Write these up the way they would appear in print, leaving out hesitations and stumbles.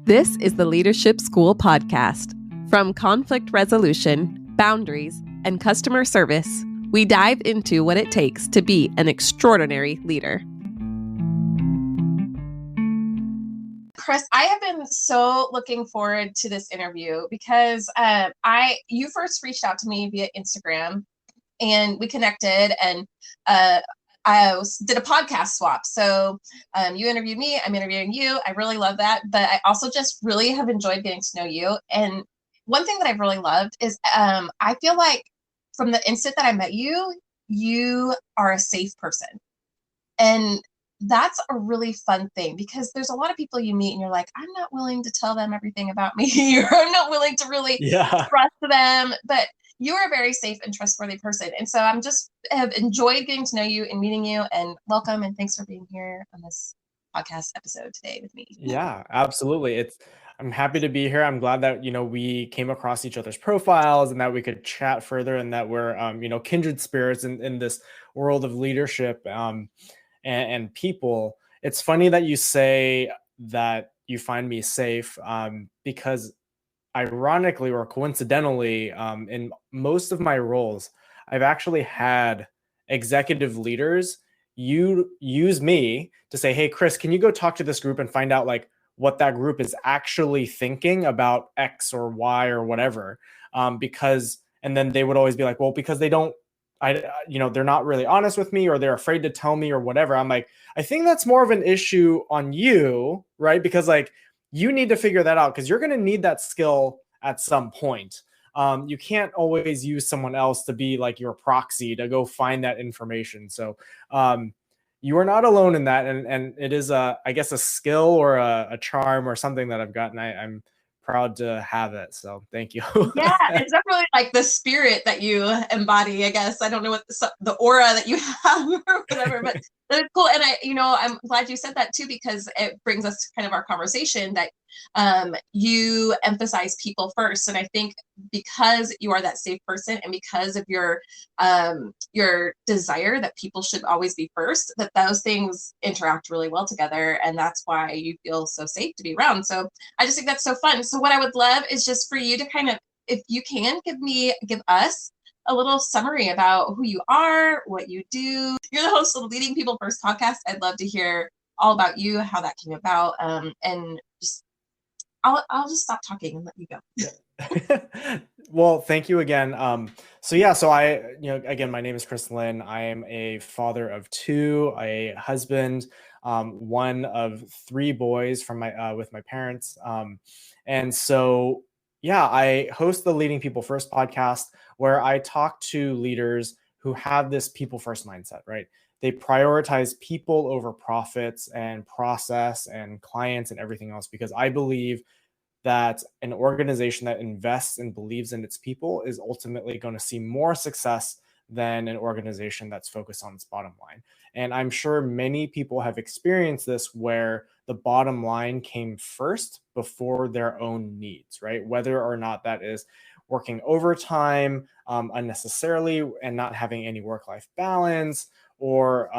This is the Leadership School podcast. From conflict resolution, boundaries, and customer service, we dive into what it takes to be an extraordinary leader. Chris, I have been so looking forward to this interview because you first reached out to me via Instagram and we connected, and did a podcast swap. So you interviewed me, I'm interviewing you. I really love that. But I also just really have enjoyed getting to know you. And one thing that I've really loved is I feel like from the instant that I met you, you are a safe person. And that's a really fun thing, because there's a lot of people you meet and you're like, I'm not willing to tell them everything about me, or I'm not willing to really trust them. But you are a very safe and trustworthy person. And so have enjoyed getting to know you and meeting you, and welcome. And thanks for being here on this podcast episode today with me. Yeah, absolutely. I'm happy to be here. I'm glad that, we came across each other's profiles and that we could chat further, and that we're, kindred spirits in this world of leadership and people. It's funny that you say that you find me safe, because ironically or coincidentally, in most of my roles, I've actually had executive leaders use me to say, hey, Chris, can you go talk to this group and find out like what that group is actually thinking about X or Y or whatever? And then they would always be like, well, because they're not really honest with me, or they're afraid to tell me or whatever. I'm like, I think that's more of an issue on you, right? Because like, you need to figure that out, because you're going to need that skill at some point. You can't always use someone else to be like your proxy to go find that information. So you are not alone in that. And it is I guess a skill or a charm or something that I've gotten. I'm proud to have it. So thank you. Yeah, it's definitely like the spirit that you embody, I guess. I don't know what the aura that you have or whatever, but that's cool. And I'm glad you said that too, because it brings us to kind of our conversation that you emphasize people first. And I think because you are that safe person, and because of your desire that people should always be first, that those things interact really well together. And that's why you feel so safe to be around. So I just think that's so fun. So what I would love is just for you to kind of, if you can, give us a little summary about who you are, what you do. You're the host of the Leading People First podcast. I'd love to hear all about you, how that came about, and just I'll just stop talking and let you go. Yeah. Well, thank you again. So I, again, my name is Chris Lynn. I am a father of two, a husband, one of three boys from with my parents. And so, I host the Leading People First podcast, where I talk to leaders who have this people first mindset, right? They prioritize people over profits and process and clients and everything else, because I believe that an organization that invests and believes in its people is ultimately going to see more success than an organization that's focused on its bottom line. And I'm sure many people have experienced this, where the bottom line came first before their own needs, right? Whether or not that is working overtime unnecessarily and not having any work-life balance, or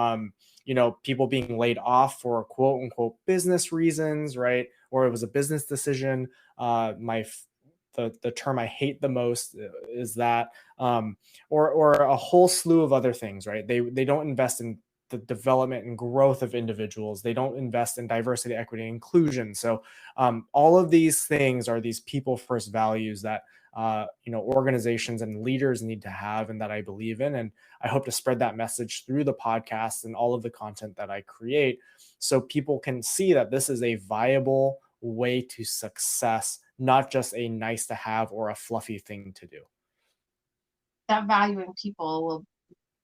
people being laid off for quote unquote business reasons, right? Or it was a business decision. The term I hate the most is that, or a whole slew of other things, right? They don't invest in the development and growth of individuals. They don't invest in diversity, equity, and inclusion. So all of these things are these people first values that organizations and leaders need to have, and that I believe in. And I hope to spread that message through the podcast and all of the content that I create, so people can see that this is a viable way to success, not just a nice to have or a fluffy thing to do. That valuing people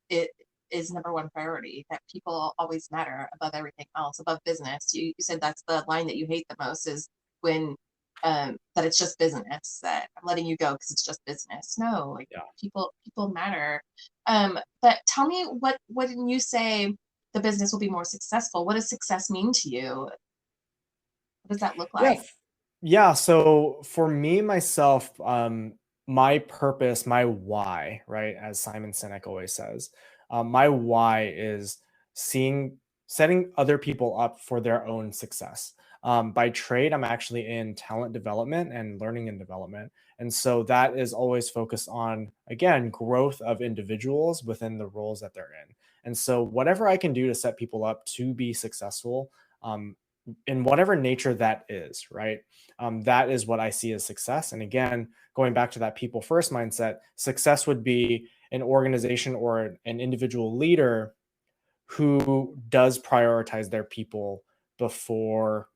it is number one priority, that people always matter above everything else, above business. You said that's the line that you hate the most, is when that it's just business, that I'm letting you go because it's just business. No, people matter. But tell me, what didn't you say the business will be more successful? What does success mean to you? What does that look like? Yeah. So for me, myself, my purpose, my why, right? As Simon Sinek always says, my why is setting other people up for their own success. By trade, I'm actually in talent development and learning and development. And so that is always focused on, again, growth of individuals within the roles that they're in. And so, whatever I can do to set people up to be successful, um, in whatever nature that is, right? That is what I see as success. And again, going back to that people first mindset, success would be an organization or an individual leader who does prioritize their people before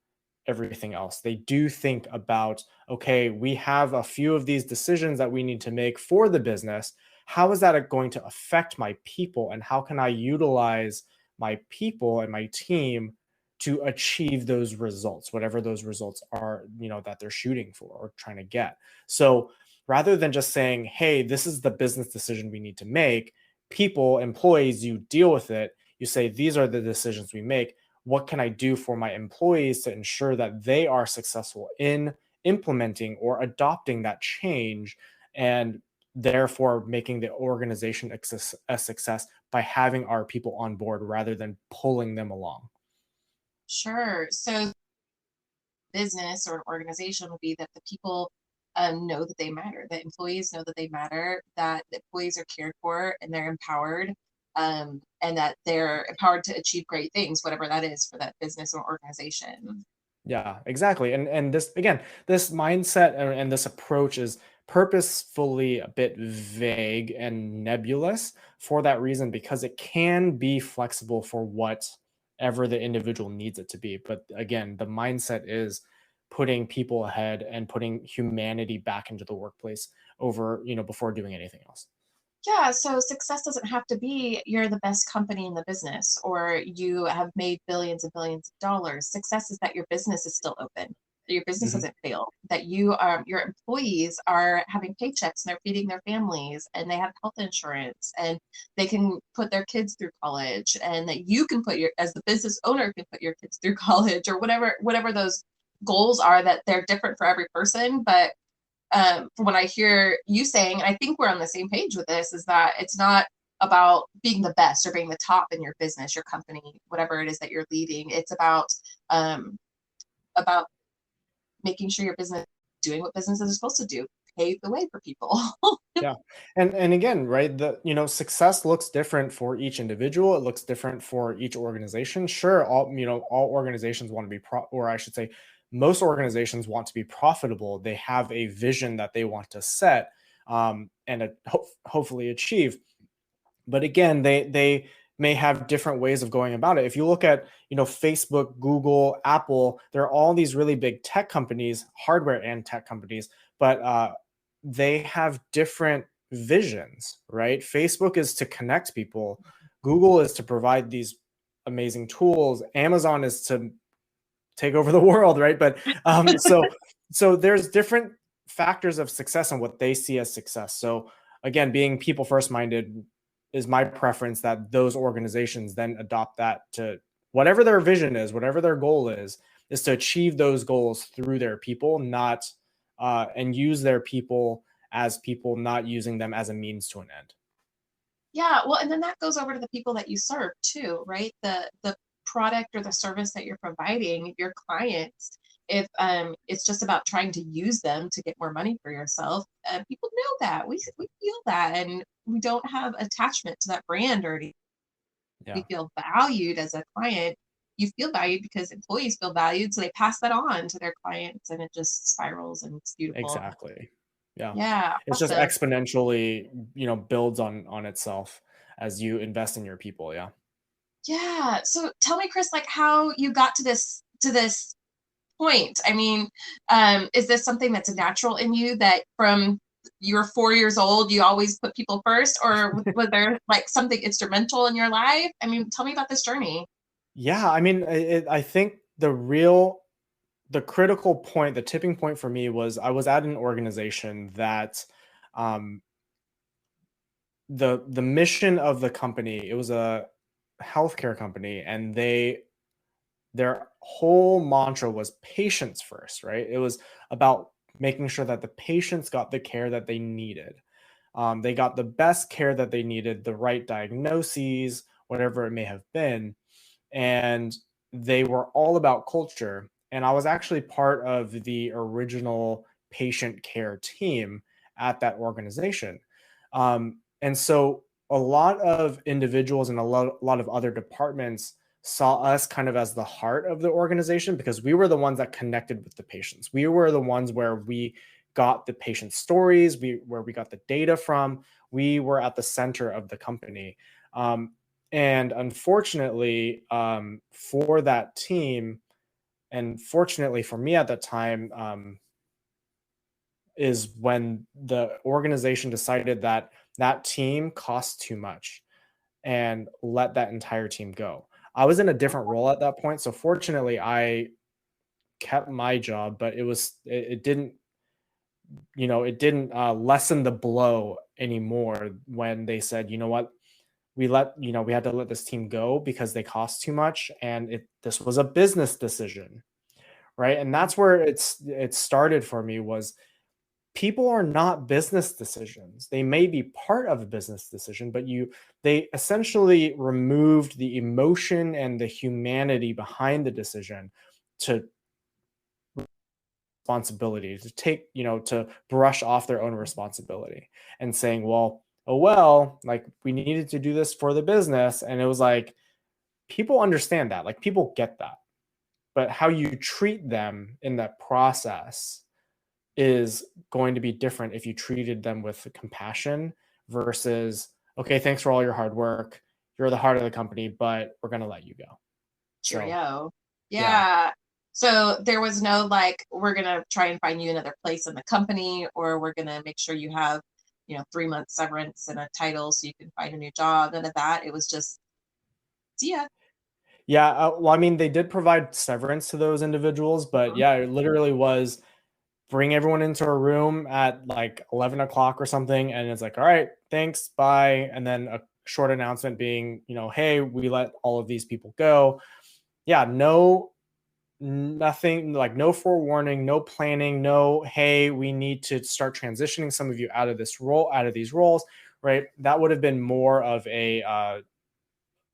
everything else. They do think about, okay, we have a few of these decisions that we need to make for the business. How is that going to affect my people? And how can I utilize my people and my team to achieve those results, whatever those results are, that they're shooting for or trying to get? So rather than just saying, hey, this is the business decision we need to make, people, employees, you deal with it. You say, these are the decisions we make. What can I do for my employees to ensure that they are successful in implementing or adopting that change, and therefore making the organization a success by having our people on board rather than pulling them along? Sure. So business or an organization would be that the people know that they matter, that employees know that they matter, that the employees are cared for and they're empowered, and that they're empowered to achieve great things, whatever that is for that business or organization. Yeah, exactly. And this, again, this mindset and this approach is purposefully a bit vague and nebulous for that reason, because it can be flexible for whatever the individual needs it to be. But again, the mindset is putting people ahead and putting humanity back into the workplace over, before doing anything else. Yeah, so success doesn't have to be you're the best company in the business or you have made billions and billions of dollars. Success is that your business is still open, that your business Mhm. hasn't failed, that your employees are having paychecks and they're feeding their families and they have health insurance and they can put their kids through college, and that you can put your as the business owner can put your kids through college, or whatever those goals are, that they're different for every person. But from what I hear you saying, and I think we're on the same page with this, is that it's not about being the best or being the top in your business, your company, whatever it is that you're leading. It's um, about making sure your business is doing what businesses are supposed to do, pave the way for people. Yeah. And again, right, success looks different for each individual. It looks different for each organization. Sure, all organizations want to be or I should say most organizations want to be profitable. They have a vision that they want to set, and hopefully achieve. But again, they may have different ways of going about it. If you look at, Facebook, Google, Apple, there are all these really big tech companies, hardware and tech companies, but they have different visions, right? Facebook is to connect people. Google is to provide these amazing tools. Amazon is to take over the world, right? But so there's different factors of success and what they see as success. So again, being people first minded is my preference, that those organizations then adopt that to whatever their vision is, whatever their goal is to achieve those goals through their people, not and use their people as people, not using them as a means to an end. Yeah, well, and then that goes over to the people that you serve too, right? The product or the service that you're providing your clients. If it's just about trying to use them to get more money for yourself, people know that we feel that, and we don't have attachment to that brand or anything. We Yeah, feel valued as a client. You feel valued because employees feel valued, so they pass that on to their clients, and it just spirals, and it's beautiful. exactly. Yeah. Yeah, It's just awesome. exponentially, builds on itself as you invest in your people. Yeah. Yeah. So tell me, Chris, like how you got to this point. I mean, is this something that's natural in you, that from you were 4 years old, you always put people first, or was there like something instrumental in your life? I mean, tell me about this journey. Yeah. I mean, I think the critical point, the tipping point for me was I was at an organization that, um, the mission of the company, it was a healthcare company, and their whole mantra was patients first, right? It was about making sure that the patients got the care that they needed. They got the best care that they needed, the right diagnoses, whatever it may have been. And they were all about culture. And I was actually part of the original patient care team at that organization. And so a lot of individuals and a lot of other departments saw us kind of as the heart of the organization because we were the ones that connected with the patients. We were the ones where we got the patient stories, where we got the data from. We were at the center of the company. And unfortunately, for that team, and fortunately for me at that time, is when the organization decided that that team cost too much and let that entire team go. I was in a different role at that point, so fortunately I kept my job, but it didn't, it didn't lessen the blow anymore when they said, you know what, we had to let this team go because they cost too much, and this was a business decision, right? And that's where it started for me. Was people are not business decisions. They may be part of a business decision, but they essentially removed the emotion and the humanity behind the decision to responsibility, to take, to brush off their own responsibility and saying, well, oh, well, like we needed to do this for the business. And it was like, people understand that, like people get that, but how you treat them in that process is going to be different if you treated them with compassion versus, okay, thanks for all your hard work. You're the heart of the company, but we're going to let you go. Cheerio. Yeah. Yeah. So there was no like, we're going to try and find you another place in the company, or we're going to make sure you have, 3 month severance and a title so you can find a new job. None of that. It was just, see ya. Yeah. Well, I mean, they did provide severance to those individuals, but yeah, it literally was bring everyone into a room at like 11 o'clock or something. And it's like, all right, thanks, bye. And then a short announcement being, hey, we let all of these people go. Yeah, nothing, like no forewarning, no planning, no, hey, we need to start transitioning some of you out of these roles, right? That would have been more of a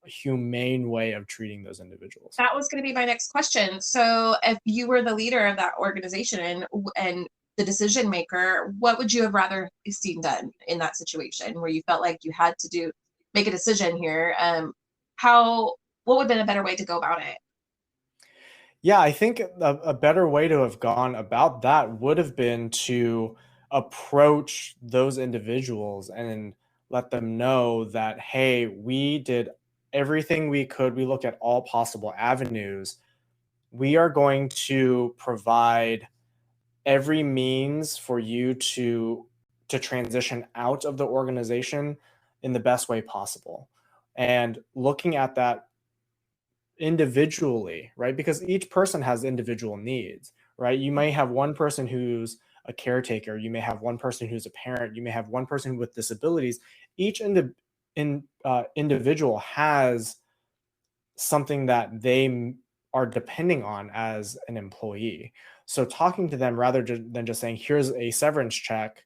humane way of treating those individuals. That was going to be my next question. So if you were the leader of that organization and the decision maker, what would you have rather seen done in that situation where you felt like you had to make a decision here? What would have been a better way to go about it? Yeah, I think a better way to have gone about that would have been to approach those individuals and let them know that, hey, we did everything we could. We looked at all possible avenues. We are going to provide every means for you to transition out of the organization in the best way possible. And looking at that individually, right? Because each person has individual needs, right? You may have one person who's a caretaker, you may have one person who's a parent, you may have one person with disabilities. Each individual has something that they are depending on as an employee. So talking to them rather than just saying, here's a severance check,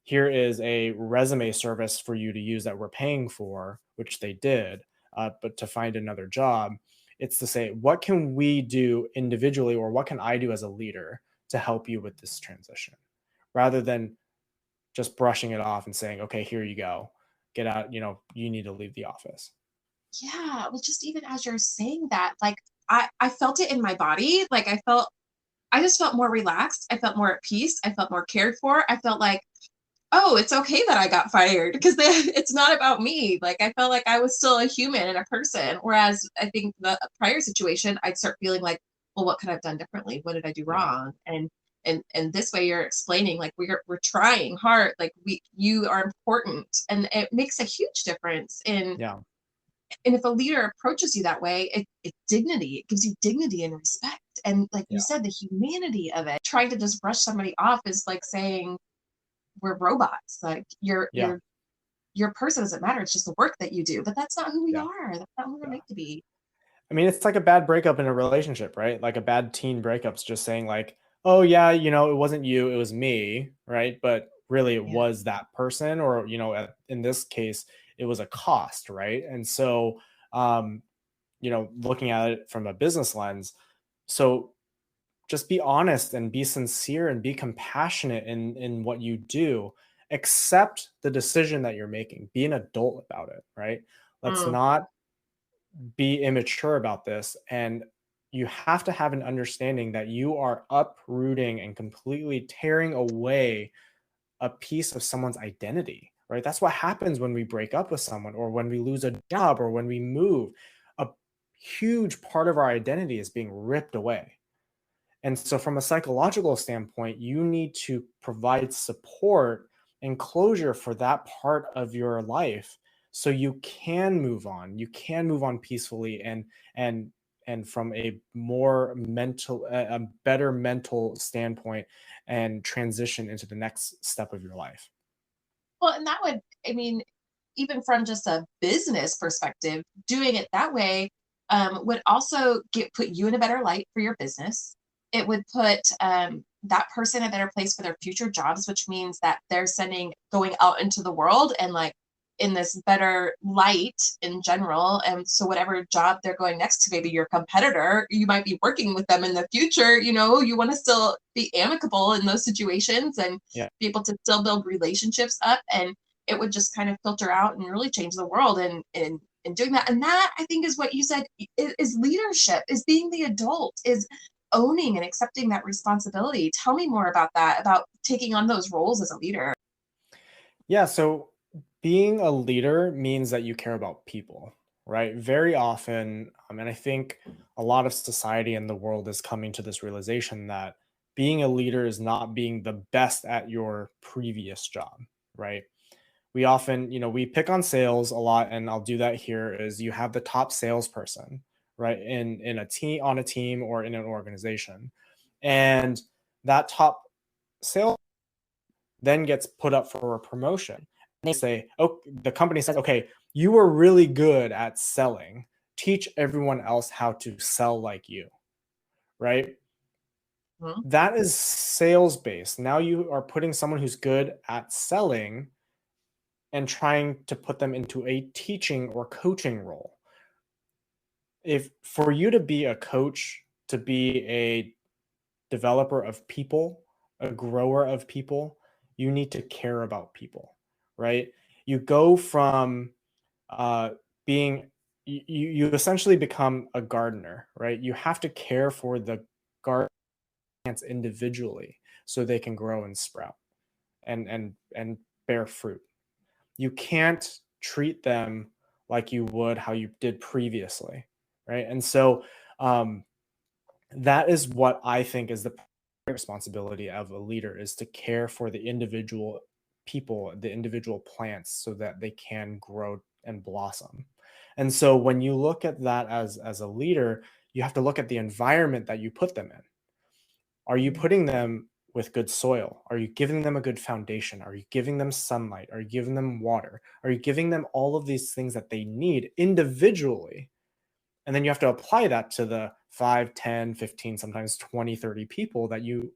here is a resume service for you to use that we're paying for, which they did, but to find another job, it's to say, what can we do individually, or what can I do as a leader to help you with this transition, rather than just brushing it off and saying, okay, here you go, get out, you need to leave the office. Yeah, well, just even as you're saying that, like I felt it in my body. Like I just felt more relaxed. I felt more at peace. I felt more cared for. I felt like, oh, it's okay that I got fired because it's not about me. Like I felt like I was still a human and a person. Whereas I think the prior situation, I'd start feeling like, well, what could I have done differently? What did I do wrong? And this way you're explaining like we're trying hard. Like you are important, and it makes a huge difference in. Yeah. And if a leader approaches you that way, it's dignity. It gives you dignity and respect. And like you said, the humanity of it. Trying to just brush somebody off is like saying we're robots. Like your person doesn't matter. It's just the work that you do. But that's not who we are. That's not who we're made to be. I mean, it's like a bad breakup in a relationship, right? Like a bad teen breakup's just saying like, oh yeah, it wasn't you, it was me, right? But really it was that person, or, in this case, it was a cost, right? And so, looking at it from a business lens, so just be honest and be sincere and be compassionate in what you do. Accept the decision that you're making. Be an adult about it, right? Let's Mm. not be immature about this. And you have to have an understanding that you are uprooting and completely tearing away a piece of someone's identity, right? That's what happens when we break up with someone or when we lose a job or when we move. A huge part of our identity is being ripped away. And so, from a psychological standpoint, you need to provide support and closure for that part of your life so you can move on. You can move on peacefully and and from a more mental, a better mental standpoint, and transition into the next step of your life. Well, and that would, I mean, even from just a business perspective, doing it that way would also put you in a better light for your business. It would put that person in a better place for their future jobs, which means that they're going out into the world and like in this better light in general. And so whatever job they're going next to, maybe your competitor, you might be working with them in the future, you want to still be amicable in those situations and Yeah. be able to still build relationships up, and it would just kind of filter out and really change the world in doing that. And that, I think, is what you said is leadership, is being the adult, is owning and accepting that responsibility. Tell me more about that, about taking on those roles as a leader. Yeah. So, being a leader means that you care about people, right? Very often, and I think a lot of society and the world is coming to this realization that being a leader is not being the best at your previous job, right? We often, we pick on sales a lot, and I'll do that here. Is you have the top salesperson, right, in a team, on a team, or in an organization, and that top sales then gets put up for a promotion. They say, oh, the company says, okay, you were really good at selling. Teach everyone else how to sell like you, right? Mhm. That is sales based. Now you are putting someone who's good at selling and trying to put them into a teaching or coaching role. If for you to be a coach, to be a developer of people, a grower of people, you need to care about people, right? You go from uh, being, you essentially become a gardener, right? You have to care for the garden plants individually so they can grow and sprout and bear fruit. You can't treat them like you would how you did previously, right? And so um, that is what I think is the responsibility of a leader, is to care for the individual people, the individual plants, so that they can grow and blossom. And so when you look at that as a leader, you have to look at the environment that you put them in. Are you putting them with good soil? Are you giving them a good foundation? Are you giving them sunlight? Are you giving them water? Are you giving them all of these things that they need individually? And then you have to apply that to the 5, 10, 15, sometimes 20, 30 people that you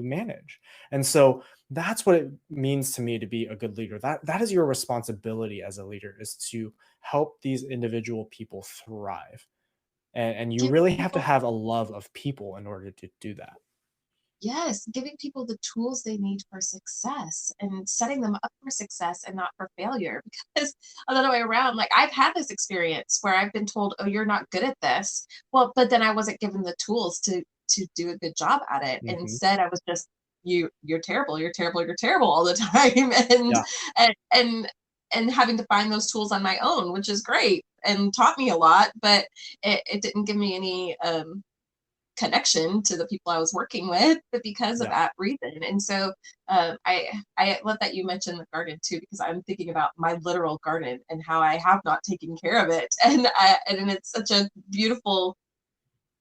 manage. And so that's what it means to me to be a good leader. That is your responsibility as a leader, is to help these individual people thrive. And you Giving really have to people, have a love of people in order to do that. yes, giving people the tools they need for success and setting them up for success and not for failure. Because other way around, like I've had this experience where I've been told, "Oh, you're not good at this." Well, but then I wasn't given the tools to do a good job at it. And Mhm. instead, I was just, you're terrible, you're terrible, you're terrible all the time, and Yeah. and and and having to find those tools on my own, which is great and taught me a lot, but it didn't give me any connection to the people I was working with, but because of Yeah. that reason. And so I love that you mentioned the garden too, because I'm thinking about my literal garden and how I have not taken care of it, and it's such a beautiful.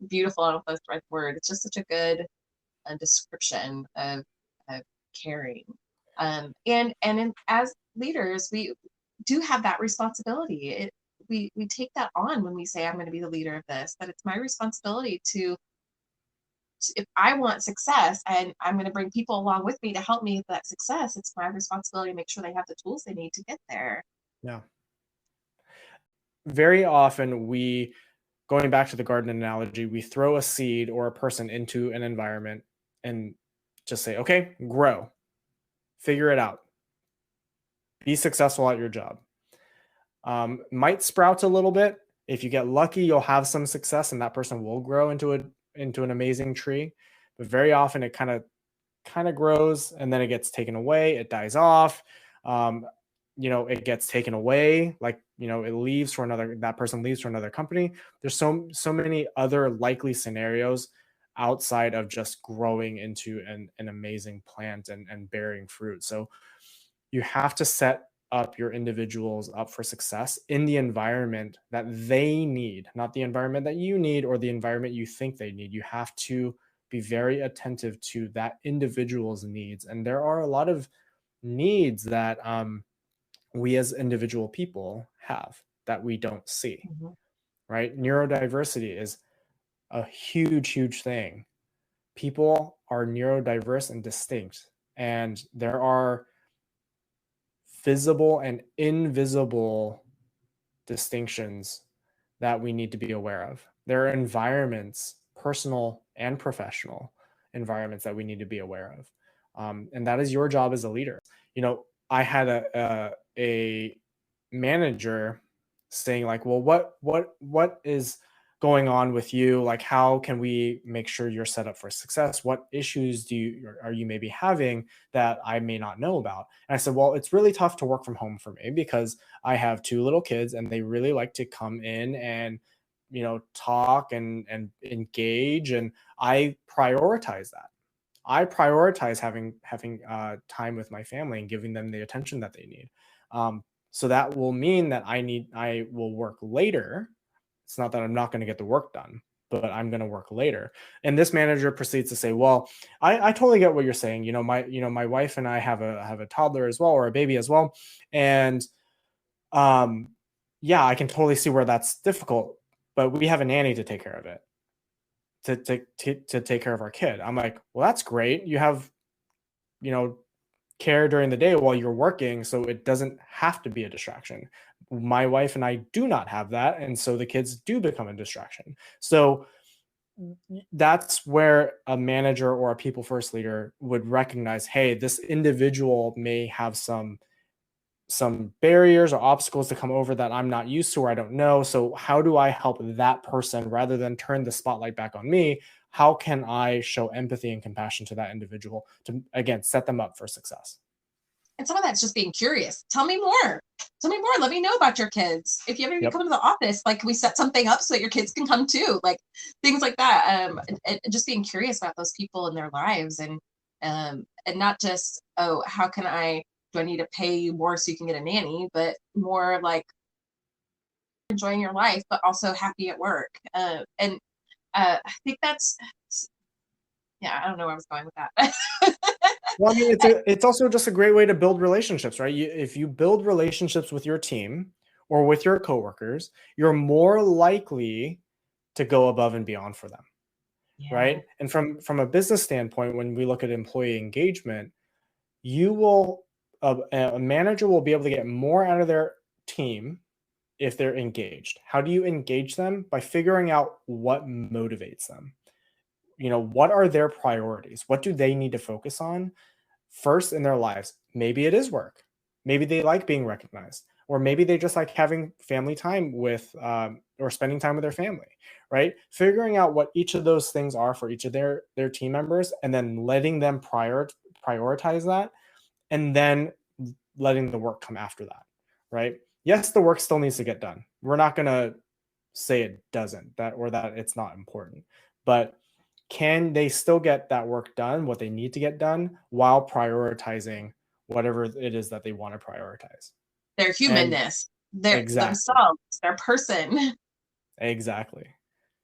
I don't know if that's the right word. It's just such a good description of caring. As leaders, we do have that responsibility. We take that on when we say, I'm going to be the leader of this, but it's my responsibility to, if I want success and I'm going to bring people along with me to help me with that success, it's my responsibility to make sure they have the tools they need to get there. Yeah. Very often we going back to the garden analogy, we throw a seed or a person into an environment and just say, okay, grow, figure it out, be successful at your job. Might sprout a little bit. If you get lucky, you'll have some success and that person will grow into an amazing tree. But very often it kind of grows and then it gets taken away, it dies off. It gets taken away, like, it leaves for another, that person leaves for another company. There's so many other likely scenarios outside of just growing into an amazing plant and bearing fruit. So you have to set up your individuals up for success in the environment that they need, not the environment that you need or the environment you think they need. You have to be very attentive to that individual's needs. And there are a lot of needs that we as individual people have that we don't see, right? Neurodiversity is a huge thing. People are neurodiverse and distinct, and there are visible and invisible distinctions that we need to be aware of. There are environments, personal and professional environments, that we need to be aware of. And that is your job as a leader. I had a manager saying like, well, what is going on with you? Like, how can we make sure you're set up for success? What issues are you maybe having that I may not know about? And I said, well, it's really tough to work from home for me because I have 2 little kids and they really like to come in and, talk and engage. And I prioritize that. I prioritize having time with my family and giving them the attention that they need. So that will mean that I will work later. It's not that I'm not going to get the work done, but I'm going to work later. And this manager proceeds to say, well, I totally get what you're saying. My wife and I have a toddler as well, or a baby as well. And, yeah, I can totally see where that's difficult, but we have a nanny to take care of it, to take care of our kid. I'm like, well, that's great. You have, care during the day while you're working, so it doesn't have to be a distraction. My wife and I do not have that, and so the kids do become a distraction. So that's where a manager or a people first leader would recognize, hey, this individual may have some barriers or obstacles to come over that I'm not used to or I don't know. So how do I help that person rather than turn the spotlight back on me? How can I show empathy and compassion to that individual to, again, set them up for success? And some of that's just being curious. Tell me more. Let me know about your kids. If you ever come to the office, like, we set something up so that your kids can come too, like things like that. And just being curious about those people in their lives, and not just, oh, do I need to pay you more so you can get a nanny, but more like enjoying your life, but also happy at work. I think that's, yeah, I don't know where I was going with that. Well, I mean, it's also just a great way to build relationships, right? If you build relationships with your team or with your coworkers, you're more likely to go above and beyond for them, right? And from a business standpoint, when we look at employee engagement, a manager will be able to get more out of their team if they're engaged. How do you engage them? By figuring out what motivates them. What are their priorities? What do they need to focus on first in their lives? Maybe it is work. Maybe they like being recognized, or maybe they just like having family time with, or spending time with their family, right? Figuring out what each of those things are for each of their team members, and then letting them prioritize that, and then letting the work come after that, right? Yes, the work still needs to get done. We're not going to say it doesn't, that it's not important, but can they still get that work done, what they need to get done, while prioritizing whatever it is that they want to prioritize? Their humanness, themselves, their person. Exactly.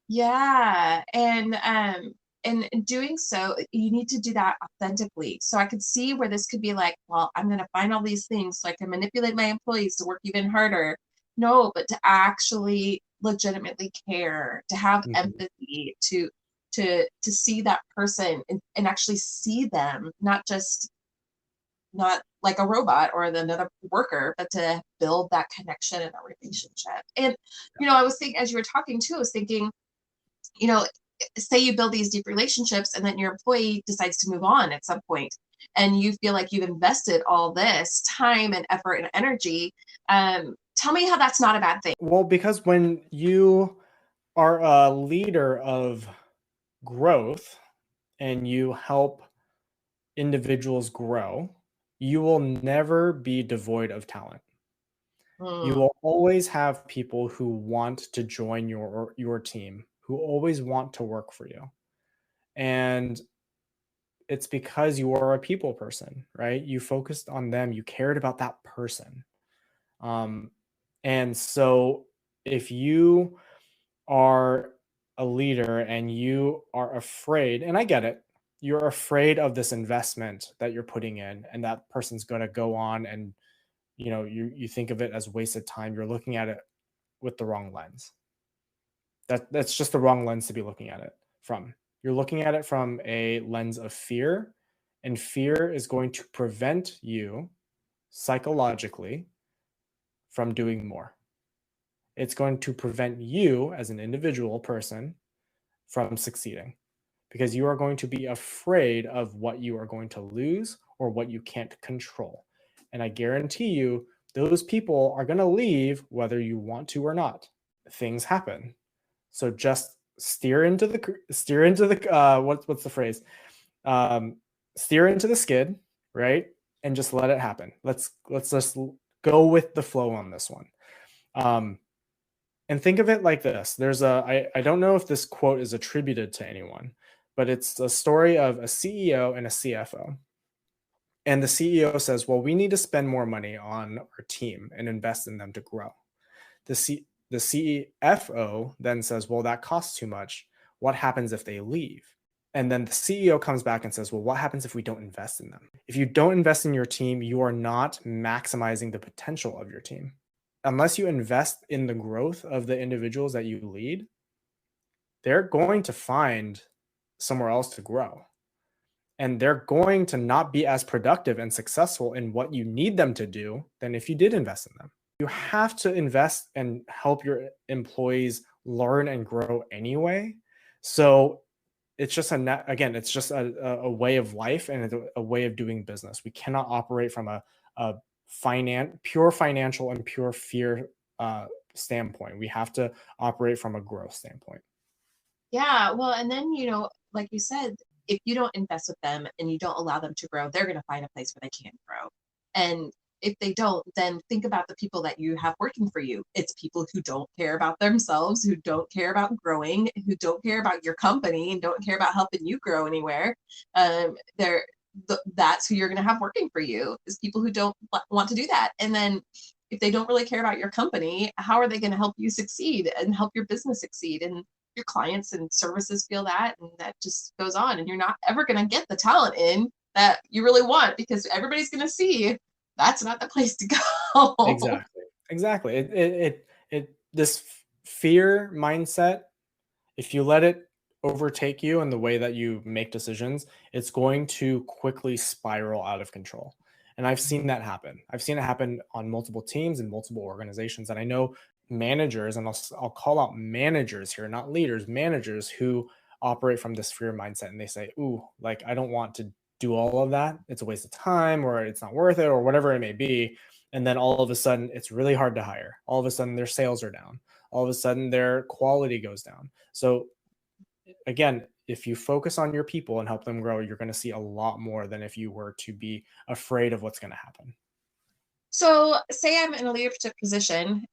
Yeah. And doing so, you need to do that authentically. So I could see where this could be like, well, I'm going to find all these things so I can manipulate my employees to work even harder. No, but to actually legitimately care, to have empathy, to see that person and actually see them, not just not like a robot or another worker, but to build that connection and a relationship. And, I was thinking, as you were talking too, I was thinking, you know, say you build these deep relationships and then your employee decides to move on at some point and you feel like you've invested all this time and effort and energy. Tell me how that's not a bad thing. Well, because when you are a leader of growth and you help individuals grow, you will never be devoid of talent. You will always have people who want to join your team, who always want to work for you. And it's because you are a people person, right? You focused on them, you cared about that person. And so if you are a leader and you are afraid, and I get it, you're afraid of this investment that you're putting in, and that person's going to go on and you think of it as wasted time. You're looking at it with the wrong lens. That's just the wrong lens to be looking at it from. You're looking at it from a lens of fear, and fear is going to prevent you psychologically from doing more. It's going to prevent you as an individual person from succeeding because you are going to be afraid of what you are going to lose or what you can't control. And I guarantee you, those people are going to leave whether you want to or not. Things happen. So just steer into the what's the phrase? Steer into the skid, right? And just let it happen. Let's just go with the flow on this one. And think of it like this. I don't know if this quote is attributed to anyone, but it's a story of a CEO and a CFO. And the CEO says, well, we need to spend more money on our team and invest in them to grow. The CFO then says, well, that costs too much. What happens if they leave? And then the CEO comes back and says, well, what happens if we don't invest in them? If you don't invest in your team, you are not maximizing the potential of your team. Unless you invest in the growth of the individuals that you lead, they're going to find somewhere else to grow. And they're going to not be as productive and successful in what you need them to do than if you did invest in them. You have to invest and help your employees learn and grow anyway. So it's just it's just a way of life and a way of doing business. We cannot operate from a pure financial and pure fear standpoint. We have to operate from a growth standpoint. Yeah, well, and then, like you said, if you don't invest with them and you don't allow them to grow, they're going to find a place where they can grow. And if they don't, then think about the people that you have working for you. It's people who don't care about themselves, who don't care about growing, who don't care about your company and don't care about helping you grow anywhere. That's who you're going to have working for you, is people who don't want to do that. And then if they don't really care about your company, how are they going to help you succeed and help your business succeed? And your clients and services feel that, and that just goes on. And you're not ever going to get the talent in that you really want because everybody's going to see that's not the place to go. Exactly. This fear mindset, if you let it overtake you in the way that you make decisions, it's going to quickly spiral out of control. And I've seen that happen. I've seen it happen on multiple teams and multiple organizations. And I know managers, and I'll call out managers here, not leaders, managers who operate from this fear mindset. And they say, ooh, like, I don't want to do all of that. It's a waste of time, or it's not worth it, or whatever it may be. And then all of a sudden it's really hard to hire. All of a sudden their sales are down. All of a sudden their quality goes down. So again, if you focus on your people and help them grow, you're going to see a lot more than if you were to be afraid of what's going to happen. So say I'm in a leadership position.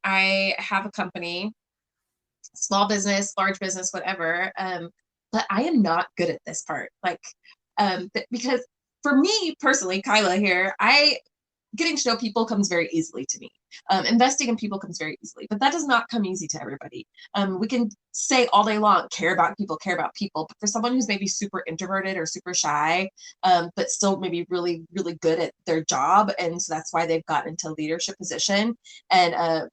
I have a company, small business, large business, whatever. But I am not good at this part. Because for me personally, Kyla here, getting to know people comes very easily to me. Investing in people comes very easily, but that does not come easy to everybody. We can say all day long, care about people, but for someone who's maybe super introverted or super shy, but still maybe really, really good at their job, and so that's why they've gotten into leadership position, and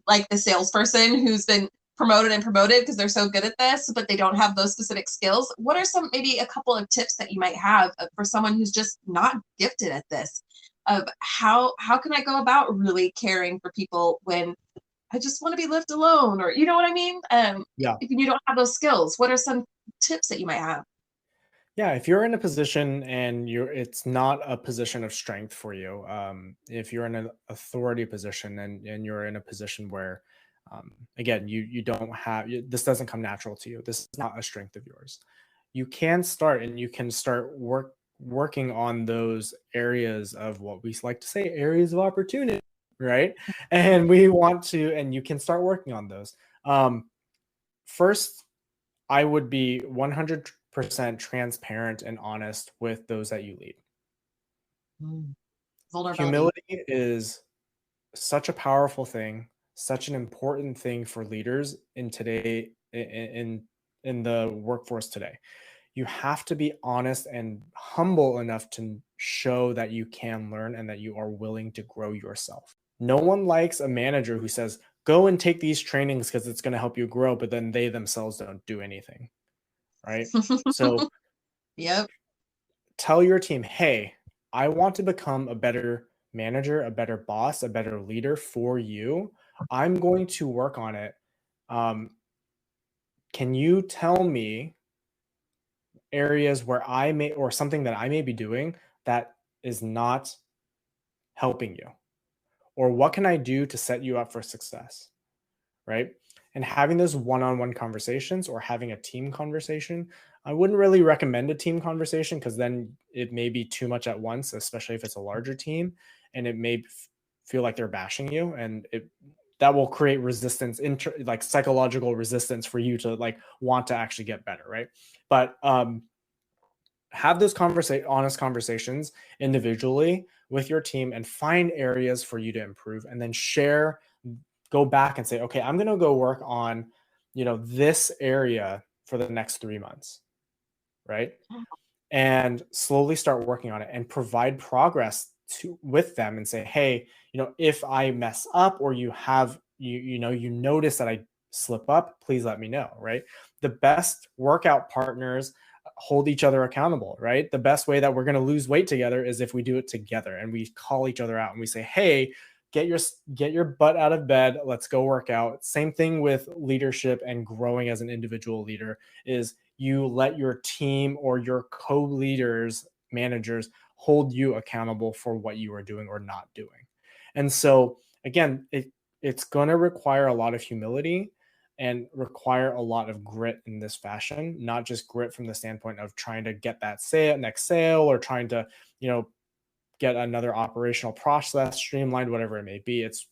like the salesperson who's been promoted because they're so good at this, but they don't have those specific skills. What are maybe a couple of tips that you might have for someone who's just not gifted at this, of how can I go about really caring for people when I just want to be left alone, or you know what I mean? If you don't have those skills, what are some tips that you might have? Yeah, if you're in a position and it's not a position of strength for you, if you're in an authority position and you're in a position where, again, you don't have, this doesn't come natural to you. This is not a strength of yours. You can start and you can start working on those areas of what we like to say, areas of opportunity, right? And you can start working on those. First, I would be 100% transparent and honest with those that you lead. Vulnerability. Humility is such a powerful thing, such an important thing for leaders in the workforce today. You have to be honest and humble enough to show that you can learn and that you are willing to grow yourself. No one likes a manager who says, go and take these trainings because it's going to help you grow, but then they themselves don't do anything. Right? So yep. Tell your team, hey, I want to become a better manager, a better boss, a better leader for you. I'm going to work on it. Can you tell me areas where or something that I may be doing that is not helping you? Or what can I do to set you up for success? Right? And having those one-on-one conversations or having a team conversation, I wouldn't really recommend a team conversation because then it may be too much at once, especially if it's a larger team, and it may feel like they're bashing you, and that will create resistance, like psychological resistance for you to like want to actually get better, right? But have those honest conversations individually with your team and find areas for you to improve, and then go back and say, okay, I'm going to go work on, this area for the next 3 months. Right. And slowly start working on it and provide progress with them and say, hey, if I mess up or you notice that I slip up, please let me know. Right. The best workout partners hold each other accountable, right? The best way that we're going to lose weight together is if we do it together and we call each other out and we say, hey, get your butt out of bed. Let's go work out. Same thing with leadership and growing as an individual leader is you let your team or your co-leaders, managers hold you accountable for what you are doing or not doing. And so again, it's going to require a lot of humility and require a lot of grit in this fashion, not just grit from the standpoint of trying to get that next sale or trying to, get another operational process streamlined, whatever it may be. It's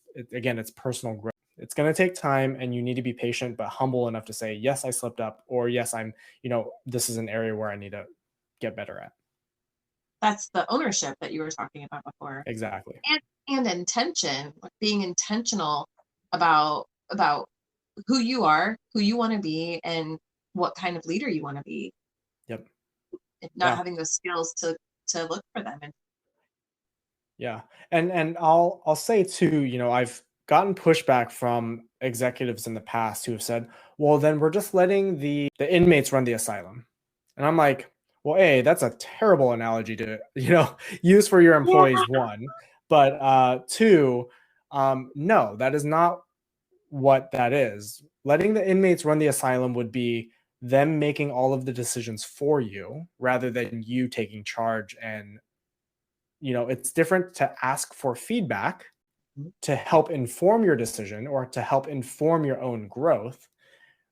personal growth. It's going to take time and you need to be patient, but humble enough to say, yes, I slipped up, or yes, this is an area where I need to get better at. That's the ownership that you were talking about before. Exactly. And intention, like being intentional about who you are, who you want to be, and what kind of leader you want to be. Yep. And not having those skills to look for them. Yeah. And I'll say too, I've gotten pushback from executives in the past who have said, well, then we're just letting the inmates run the asylum. And I'm like, well, that's a terrible analogy to, use for your employees, one. But two, no, that is not what that is. Letting the inmates run the asylum would be them making all of the decisions for you rather than you taking charge. And it's different to ask for feedback to help inform your decision or to help inform your own growth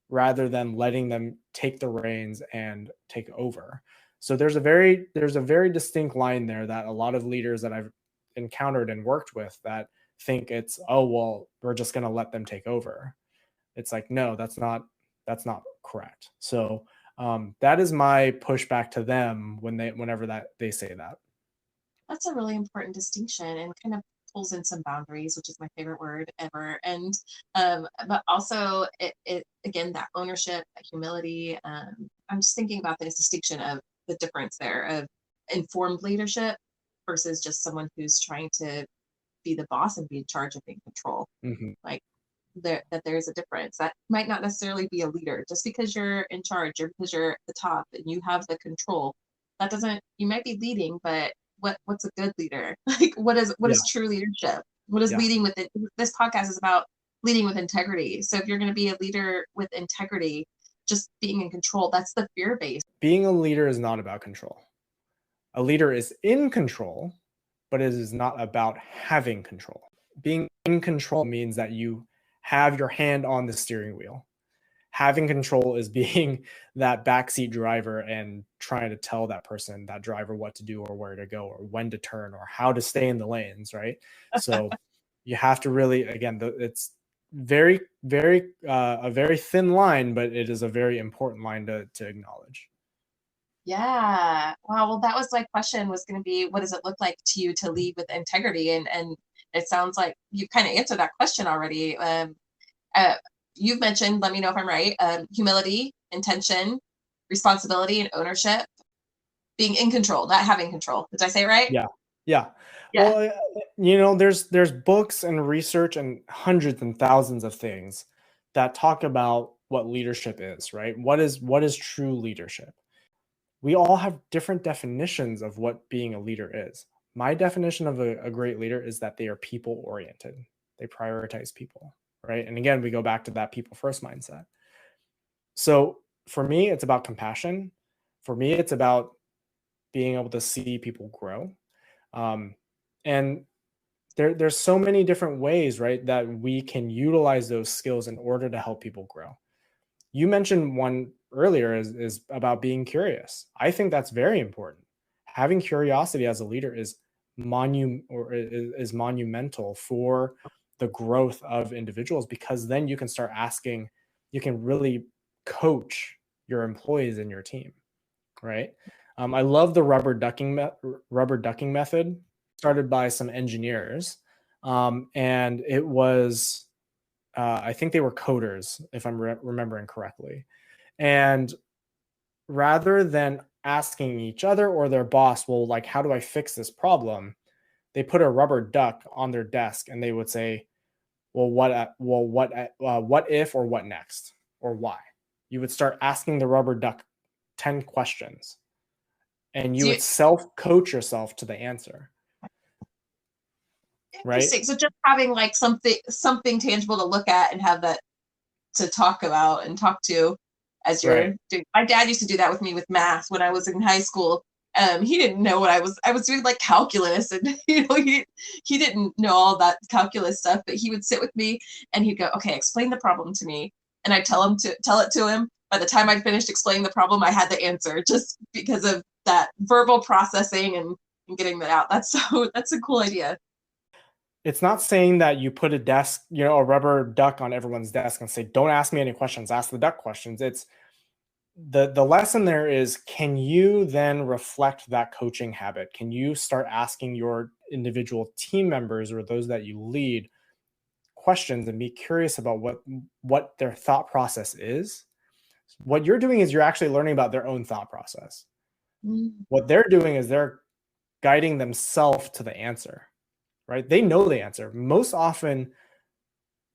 rather than letting them take the reins and take over. So there's a very distinct line there that a lot of leaders that I've encountered and worked with that think it's, oh, well, we're just going to let them take over. It's like, no, that's not correct. So that is my pushback to them whenever they say that. That's a really important distinction and kind of pulls in some boundaries, which is my favorite word ever. And but also it again, that ownership, that humility. I'm just thinking about this distinction of the difference there of informed leadership versus just someone who's trying to be the boss and be in charge of being control. Mm-hmm. Like that there's a difference. That might not necessarily be a leader. Just because you're in charge or because you're at the top and you have the control, that doesn't, you might be leading, but what's a good leader? Like what is Yeah. true leadership? What is Yeah. leading with it? This podcast is about leading with integrity. So if you're going to be a leader with integrity, just being in control, that's the fear base. Being a leader is not about control. A leader is in control, but it is not about having control. Being in control means that you have your hand on the steering wheel. Having control is being that backseat driver and trying to tell that person, that driver, what to do or where to go or when to turn or how to stay in the lanes, right? So you have to really, again, it's very, very, a very thin line, but it is a very important line to acknowledge. Yeah. Wow. Well, that was my question, was going to be, what does it look like to you to lead with integrity? And it sounds like you kind of answered that question already. You've mentioned, let me know if I'm right, humility, intention, responsibility, and ownership, being in control, not having control. Did I say it right? Yeah. Yeah. Yeah. Well, there's books and research and hundreds and thousands of things that talk about what leadership is, right? What is true leadership? We all have different definitions of what being a leader is. My definition of a great leader is that they are people oriented. They prioritize people, right? And again, we go back to that people first mindset. So for me, it's about compassion. For me, it's about being able to see people grow. And there's so many different ways, right, that we can utilize those skills in order to help people grow. You mentioned one earlier is about being curious. I think that's very important. Having curiosity as a leader is monumental for the growth of individuals, because then you can start asking, you can really coach your employees in your team, right? I love the rubber ducking method, started by some engineers, and it was, I think they were coders, if I'm remembering correctly. And rather than asking each other or their boss, well, like, how do I fix this problem? They put a rubber duck on their desk and they would say, well, what if, or what next, or why? You would start asking the rubber duck 10 questions and you would self-coach yourself to the answer. Interesting. Right? So just having like something tangible to look at and have that to talk about and talk to as you're doing. My dad used to do that with me with math when I was in high school. He didn't know what I was doing, like calculus, and he didn't know all that calculus stuff, but he would sit with me and he'd go, okay, explain the problem to me. And I'd tell it to him. By the time I'd finished explaining the problem, I had the answer, just because of that verbal processing and getting that out. That's a cool idea. It's not saying that you put a rubber duck on everyone's desk and say, don't ask me any questions, ask the duck questions. It's the lesson there is, can you then reflect that coaching habit? Can you start asking your individual team members or those that you lead questions and be curious about what their thought process is? What you're doing is you're actually learning about their own thought process. What they're doing is they're guiding themselves to the answer. Right? They know the answer. Most often,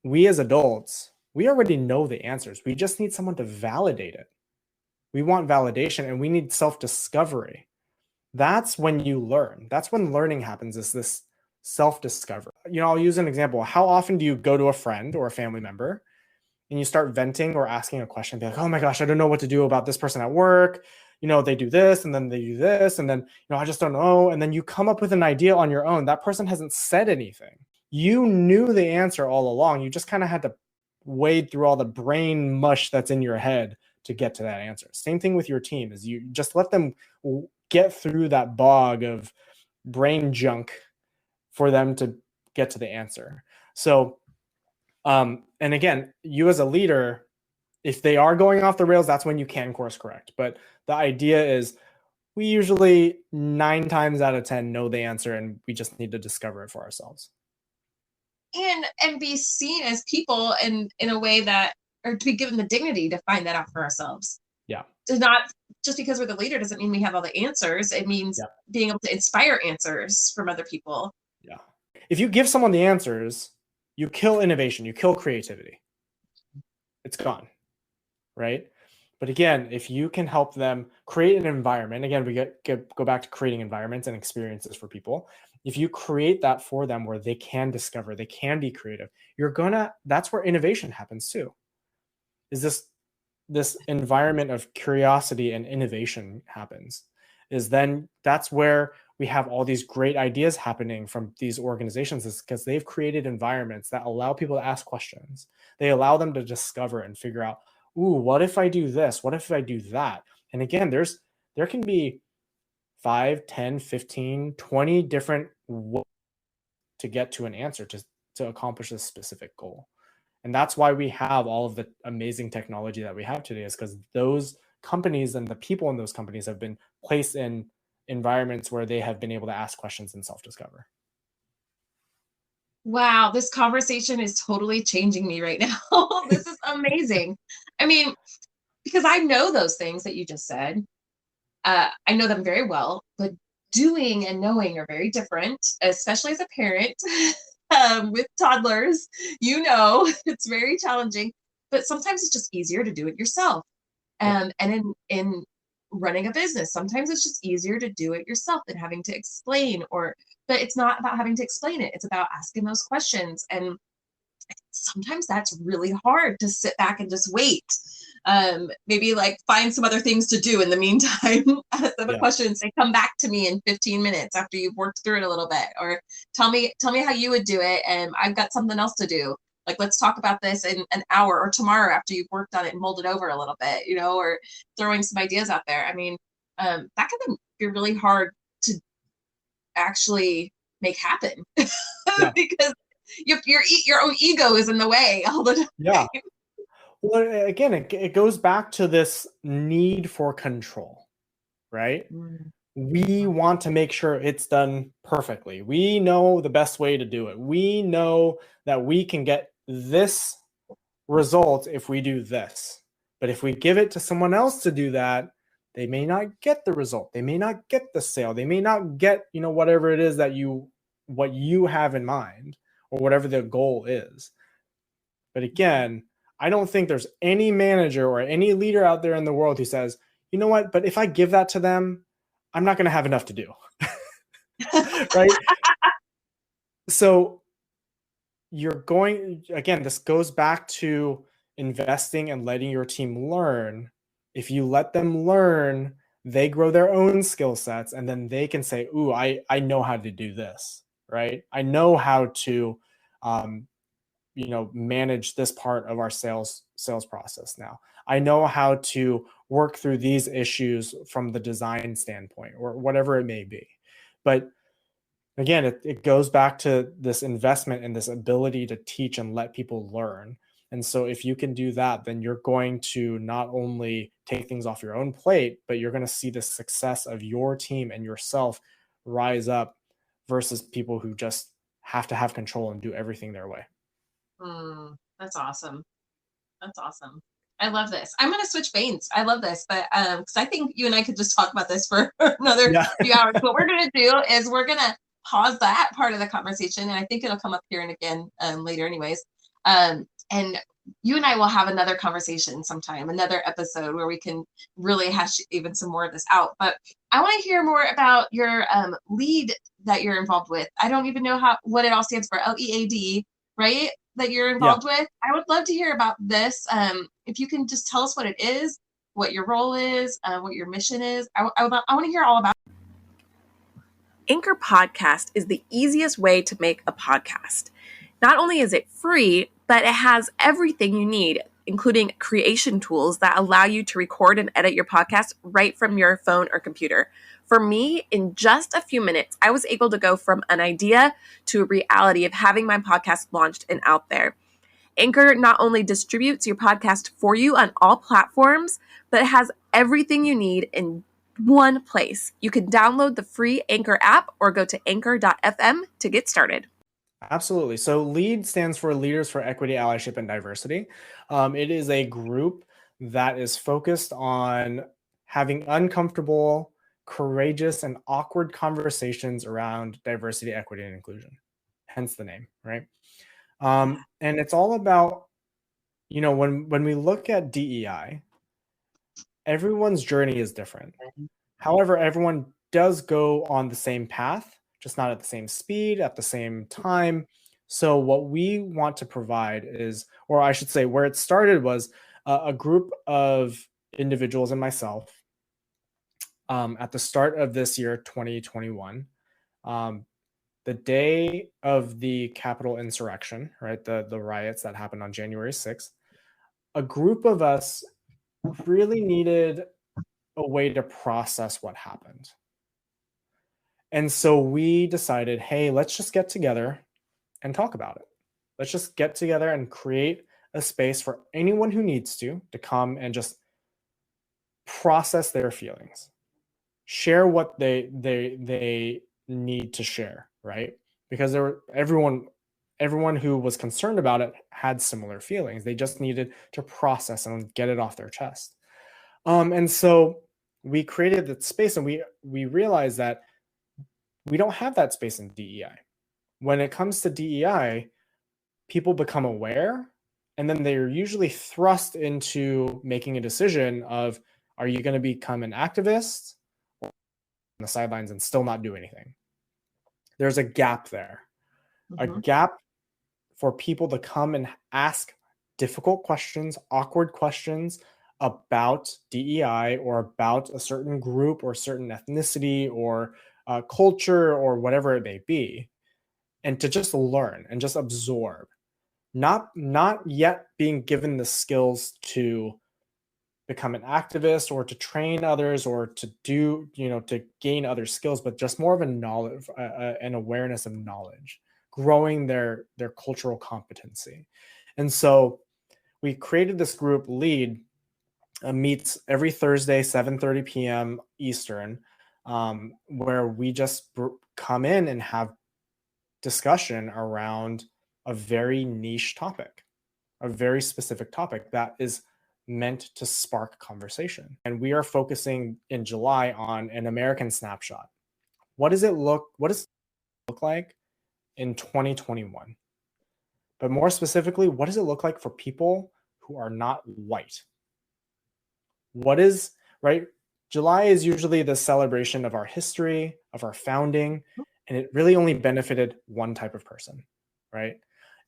we as adults, we already know the answers. We just need someone to validate it. We want validation and we need self-discovery. That's when you learn. That's when learning happens, is this self-discovery. I'll use an example. How often do you go to a friend or a family member and you start venting or asking a question, be like, oh my gosh, I don't know what to do about this person at work. They do this and then they do this. And then, I just don't know. And then you come up with an idea on your own. That person hasn't said anything. You knew the answer all along. You just kind of had to wade through all the brain mush that's in your head to get to that answer. Same thing with your team, is you just let them get through that bog of brain junk for them to get to the answer. So, and again, you as a leader, if they are going off the rails, that's when you can course correct. But the idea is, we usually 9 times out of 10 know the answer, and we just need to discover it for ourselves. And be seen as people in a way that, or to be given the dignity to find that out for ourselves. Yeah. To not, just because we're the leader doesn't mean we have all the answers. It means being able to inspire answers from other people. Yeah. If you give someone the answers, you kill innovation, you kill creativity. It's gone, right? But again, if you can help them create an environment, again, we go back to creating environments and experiences for people. If you create that for them where they can discover, they can be creative, that's where innovation happens too. Is this environment of curiosity and innovation happens. Is then that's where we have all these great ideas happening from these organizations, is because they've created environments that allow people to ask questions. They allow them to discover and figure out, ooh, what if I do this? What if I do that? And again, there can be 5, 10, 15, 20 different ways to get to an answer to accomplish a specific goal. And that's why we have all of the amazing technology that we have today, is because those companies and the people in those companies have been placed in environments where they have been able to ask questions and self-discover. Wow, this conversation is totally changing me right now. This is amazing. I mean, because I know those things that you just said. I know them very well, but doing and knowing are very different, especially as a parent with toddlers. It's very challenging, but sometimes it's just easier to do it yourself. And in running a business, sometimes it's just easier to do it yourself than having to explain, but it's not about having to explain it. It's about asking those questions. And sometimes that's really hard to sit back and just wait. Maybe like find some other things to do in the meantime. Ask them a question and say, come back to me in 15 minutes after you've worked through it a little bit, or tell me how you would do it. And I've got something else to do. Like, let's talk about this in an hour or tomorrow after you've worked on it and molded over a little bit, or throwing some ideas out there. I mean, that can be really hard to actually make happen because your own ego is in the way all the time. Yeah. Well, again, it goes back to this need for control, right? We want to make sure it's done perfectly. We know the best way to do it. We know that we can get this result if we do this. But if we give it to someone else to do that, they may not get the result. They may not get the sale. They may not get, whatever it is what you have in mind, or whatever the goal is. But again, I don't think there's any manager or any leader out there in the world who says, you know what, but if I give that to them, I'm not going to have enough to do. Right? So this goes back to investing and letting your team learn. If you let them learn, they grow their own skill sets, and then they can say, ooh, I know how to do this, right? I know how to, manage this part of our sales process now. I know how to work through these issues from the design standpoint, or whatever it may be. But again, it goes back to this investment and this ability to teach and let people learn. And so if you can do that, then you're going to not only take things off your own plate, but you're going to see the success of your team and yourself rise up versus people who just have to have control and do everything their way. That's awesome. That's awesome. I love this. I'm going to switch veins. I love this, but because I think you and I could just talk about this for another few hours. What we're going to do is we're going to pause that part of the conversation, and I think it'll come up here and again later anyways. And you and I will have another conversation sometime, another episode where we can really hash even some more of this out. But I want to hear more about your lead that you're involved with. I don't even know what it all stands for. LEAD, right? That you're involved with. I would love to hear about this. If you can just tell us what it is, what your role is, what your mission is. I want to hear all about it. Anchor Podcast is the easiest way to make a podcast. Not only is it free, but it has everything you need, including creation tools that allow you to record and edit your podcast right from your phone or computer. For me, in just a few minutes, I was able to go from an idea to a reality of having my podcast launched and out there. Anchor not only distributes your podcast for you on all platforms, but it has everything you need in one place. You can download the free Anchor app or go to anchor.fm to get started. Absolutely. So LEAD stands for Leaders for Equity, Allyship, and Diversity. It is a group that is focused on having uncomfortable, courageous, and awkward conversations around diversity, equity, and inclusion. Hence the name, right? And it's all about, when we look at DEI, everyone's journey is different. However, everyone does go on the same path, just not at the same speed, at the same time. So, what we want to provide is, or I should say, where it started was a group of individuals and myself at the start of this year, 2021, the day of the Capitol insurrection, right? The riots that happened on January 6th, a group of us really needed a way to process what happened. And so we decided, hey, let's just get together and talk about it. Let's just get together and create a space for anyone who needs to come and just process their feelings, share what they need to share, right? Because everyone who was concerned about it had similar feelings. They just needed to process and get it off their chest. And so we created that space, and we realized that we don't have that space in DEI. When it comes to DEI, people become aware, and then they're usually thrust into making a decision of, are you going to become an activist or on the sidelines and still not do anything? There's a gap there, a gap for people to come and ask difficult questions, awkward questions about DEI or about a certain group or certain ethnicity or culture or whatever it may be, and to just learn and just absorb, not yet being given the skills to become an activist or to train others or to do, to gain other skills, but just more of a knowledge, an awareness of knowledge, growing their cultural competency. And so we created this group. LEAD meets every Thursday, 7:30 p.m. Eastern, where we just come in and have discussion around a very niche topic, a very specific topic that is meant to spark conversation. And we are focusing in July on an American snapshot. What does it look like in 2021? But more specifically, what does it look like for people who are not white? Right? July is usually the celebration of our history, of our founding, and it really only benefited one type of person, right?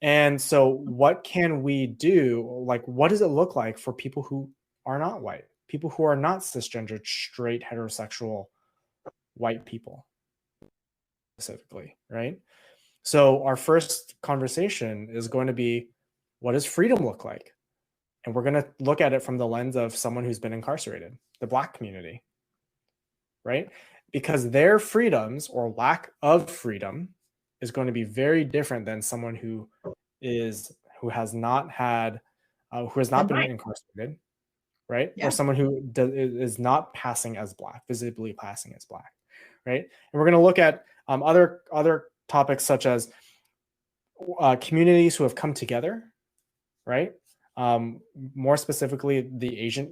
And so what can we do? Like, what does it look like for people who are not white, people who are not cisgendered, straight, heterosexual, white people specifically, right? So our first conversation is going to be, what does freedom look like? And we're going to look at it from the lens of someone who's been incarcerated, the Black community, right? Because their freedoms or lack of freedom is going to be very different than someone who has not been incarcerated, right? Yeah. Or someone who is not passing as Black, visibly passing as Black, right? And we're going to look at other topics such as communities who have come together, right? More specifically,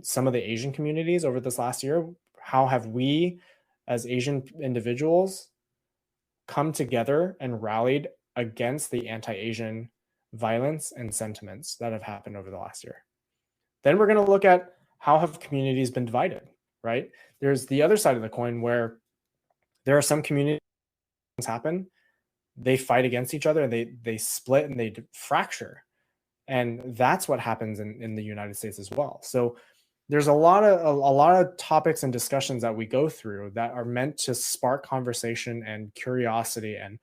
some of the Asian communities over this last year. How have we, as Asian individuals, come together and rallied against the anti-Asian violence and sentiments that have happened over the last year? Then we're going to look at how have communities been divided, right? There's the other side of the coin where there are some communities happen, they fight against each other, and they split and they fracture. And that's what happens in the United States as well. So there's a lot of topics and discussions that we go through that are meant to spark conversation and curiosity, and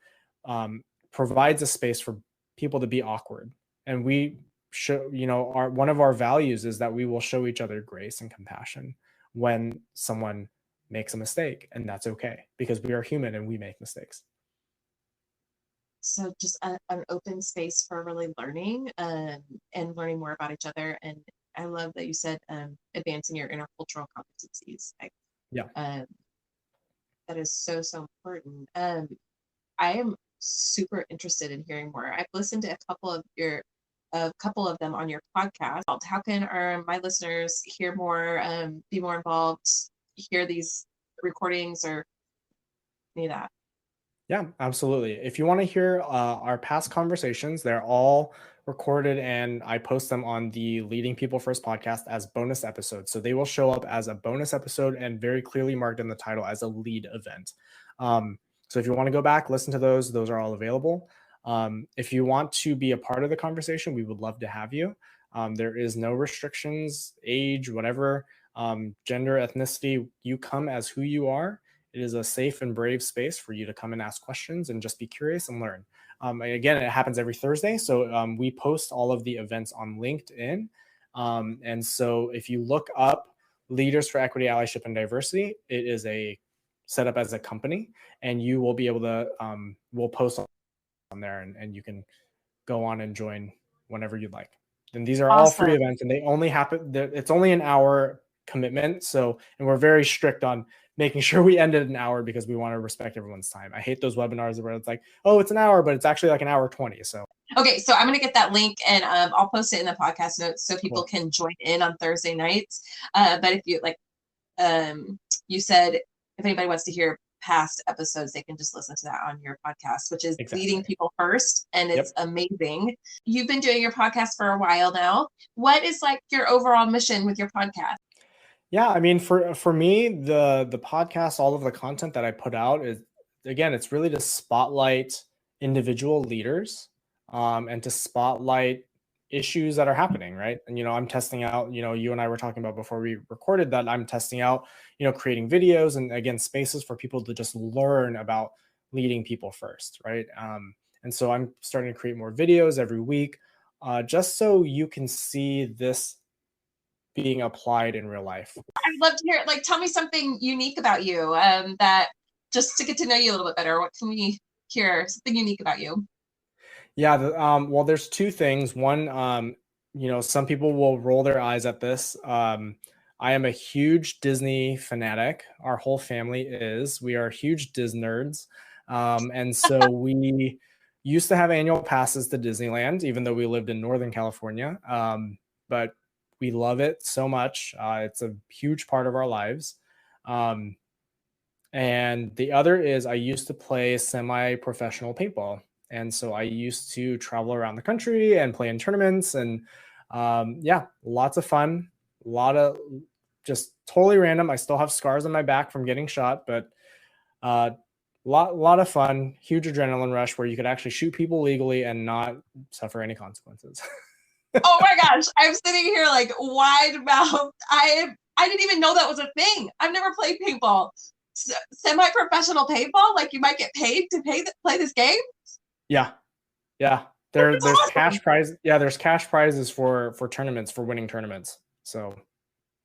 provides a space for people to be awkward. And we show, one of our values is that we will show each other grace and compassion when someone makes a mistake, and that's okay, because we are human and we make mistakes. So just an open space for really learning and learning more about each other. And I love that you said advancing your intercultural competencies. That is so, so important. I am super interested in hearing more. I've listened to a couple of them on your podcast. How can my listeners hear more, be more involved, hear these recordings, or any of that? Yeah, absolutely. If you want to hear our past conversations, they're all recorded and I post them on the Leading People First podcast as bonus episodes. So they will show up as a bonus episode and very clearly marked in the title as a lead event. So if you want to go back, listen to those are all available. If you want to be a part of the conversation, we would love to have you. There is no restrictions, age, whatever, gender, ethnicity. You come as who you are. It is a safe and brave space for you to come and ask questions and just be curious and learn. And again, it happens every Thursday. So we post all of the events on LinkedIn. And so if you look up Leaders for Equity, Allyship, and Diversity, it is a set up as a company, and you will be able to, we'll post on there and you can go on and join whenever you'd like. And these are all free Awesome. events and they only happen, it's only an hour commitment. So, and we're very strict on making sure we end at an hour because we want to respect everyone's time. I hate those webinars where it's like, oh, it's an hour, but it's actually like an hour 20. So, okay, so I'm going to get that link and I'll post it in the podcast notes so people cool. can join in on Thursday nights. But if you you said if anybody wants to hear past episodes, they can just listen to that on your podcast, which is Exactly. Leading People First, and it's amazing. You've been doing your podcast for a while now. What is like your overall mission with your podcast? Yeah, I mean, for me, the podcast, all of the content that I put out is, again, it's really to spotlight individual leaders, and to spotlight issues that are happening, right? And I'm testing out. You and I were talking about before we recorded that I'm testing out, creating videos and again spaces for people to just learn about leading people first, right? And so I'm starting to create more videos every week, just so you can see this being applied in real life. I'd love to hear it. Like, tell me something unique about you, that just to get to know you a little bit better. What can we hear? Something unique about you? Yeah, well, there's two things. One, some people will roll their eyes at this. I am a huge Disney fanatic. Our whole family is. We are huge Disney nerds. And so we used to have annual passes to Disneyland, even though we lived in Northern California. But we love it so much. It's a huge part of our lives. And the other is I used to play semi-professional paintball. And so I used to travel around the country and play in tournaments and yeah, lots of fun, a lot of just totally random. I still have scars on my back from getting shot, but lot of fun, huge adrenaline rush where you could actually shoot people legally and not suffer any consequences. Oh my gosh, I'm sitting here like wide mouth. I didn't even know that was a thing. I've never played paintball. Semi-professional paintball, like you might get paid to play this game. Yeah. There's awesome. cash prize. Yeah, there's cash prizes for tournaments, for winning tournaments. So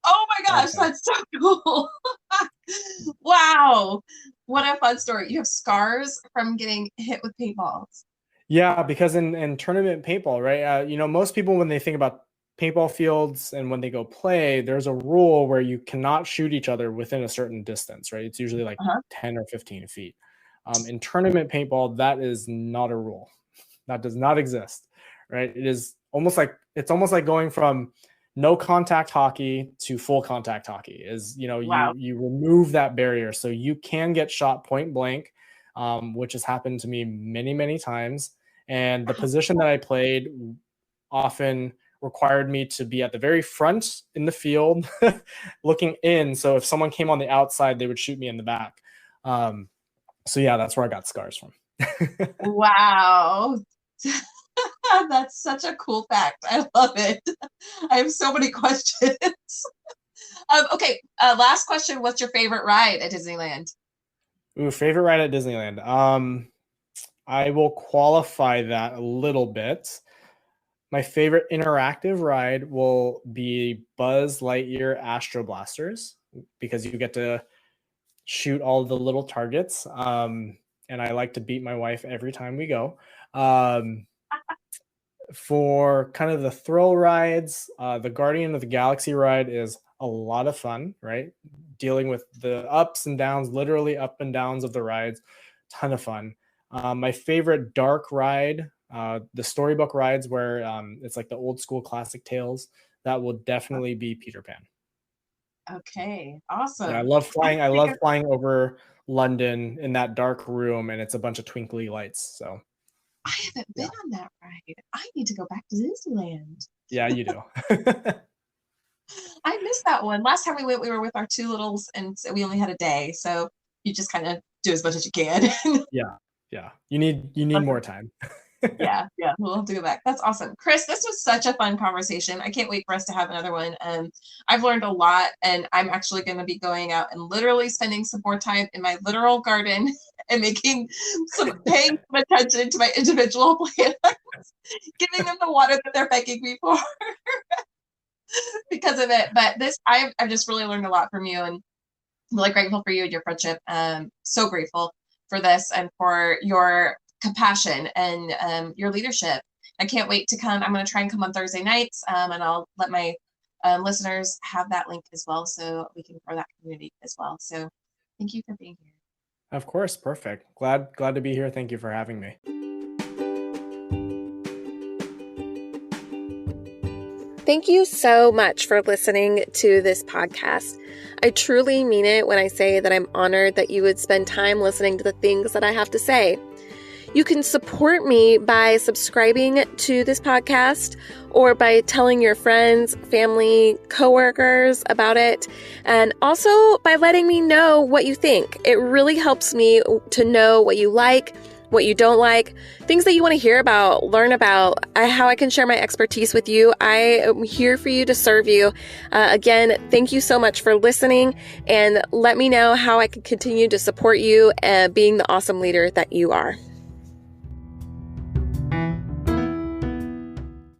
oh my gosh, that's so cool. Wow, what a fun story. You have scars from getting hit with paintballs. Yeah, because in tournament paintball, right? Most people when they think about paintball fields and when they go play, there's a rule where you cannot shoot each other within a certain distance, right? It's usually like 10 or 15 feet. In tournament paintball, that is not a rule. That does not exist, right? It's almost like going from no contact hockey to full contact hockey. Wow. You remove that barrier, so you can get shot point blank, which has happened to me many, many times. And the position that I played often required me to be at the very front in the field looking in. So if someone came on the outside, they would shoot me in the back. So yeah, that's where I got scars from. Wow. That's such a cool fact. I love it. I have so many questions. Okay, last question. What's your favorite ride at Disneyland? Ooh, favorite ride at Disneyland. I will qualify that a little bit. My favorite interactive ride will be Buzz Lightyear Astro Blasters because you get to shoot all the little targets. And I like to beat my wife every time we go. For kind of the thrill rides, the Guardian of the Galaxy ride is a lot of fun, right? Dealing with the ups and downs, literally up and downs of the rides, ton of fun. My favorite dark ride, the storybook rides where it's like the old school classic tales, that will definitely be Peter Pan. Okay, awesome. Yeah, I love flying. I love flying over London in that dark room, and it's a bunch of twinkly lights. So I haven't been on that ride. I need to go back to Disneyland. yeah, you do. I missed that one. Last time we went, we were with our two littles, and so we only had a day. So you just kind of do as much as you can. Yeah. You need more time. Yeah, we'll have to go back. That's awesome. Chris, this was such a fun conversation. I can't wait for us to have another one. I've learned a lot, and I'm actually going to be going out and literally spending some more time in my literal garden and paying some attention to my individual plants, giving them the water that they're begging me for because of it. But I've just really learned a lot from you, and I'm really grateful for you and your friendship. So grateful for this and for your compassion and your leadership. I can't wait to come. I'm going to try and come on Thursday nights, and I'll let my listeners have that link as well, so we can grow that community as well. So thank you for being here. Of course. Perfect. Glad to be here. Thank you for having me. Thank you so much for listening to this podcast. I truly mean it when I say that I'm honored that you would spend time listening to the things that I have to say. You can support me by subscribing to this podcast or by telling your friends, family, coworkers about it, and also by letting me know what you think. It really helps me to know what you like, what you don't like, things that you want to hear about, learn about, how I can share my expertise with you. I am here for you to serve you. Again, thank you so much for listening, and let me know how I can continue to support you being the awesome leader that you are.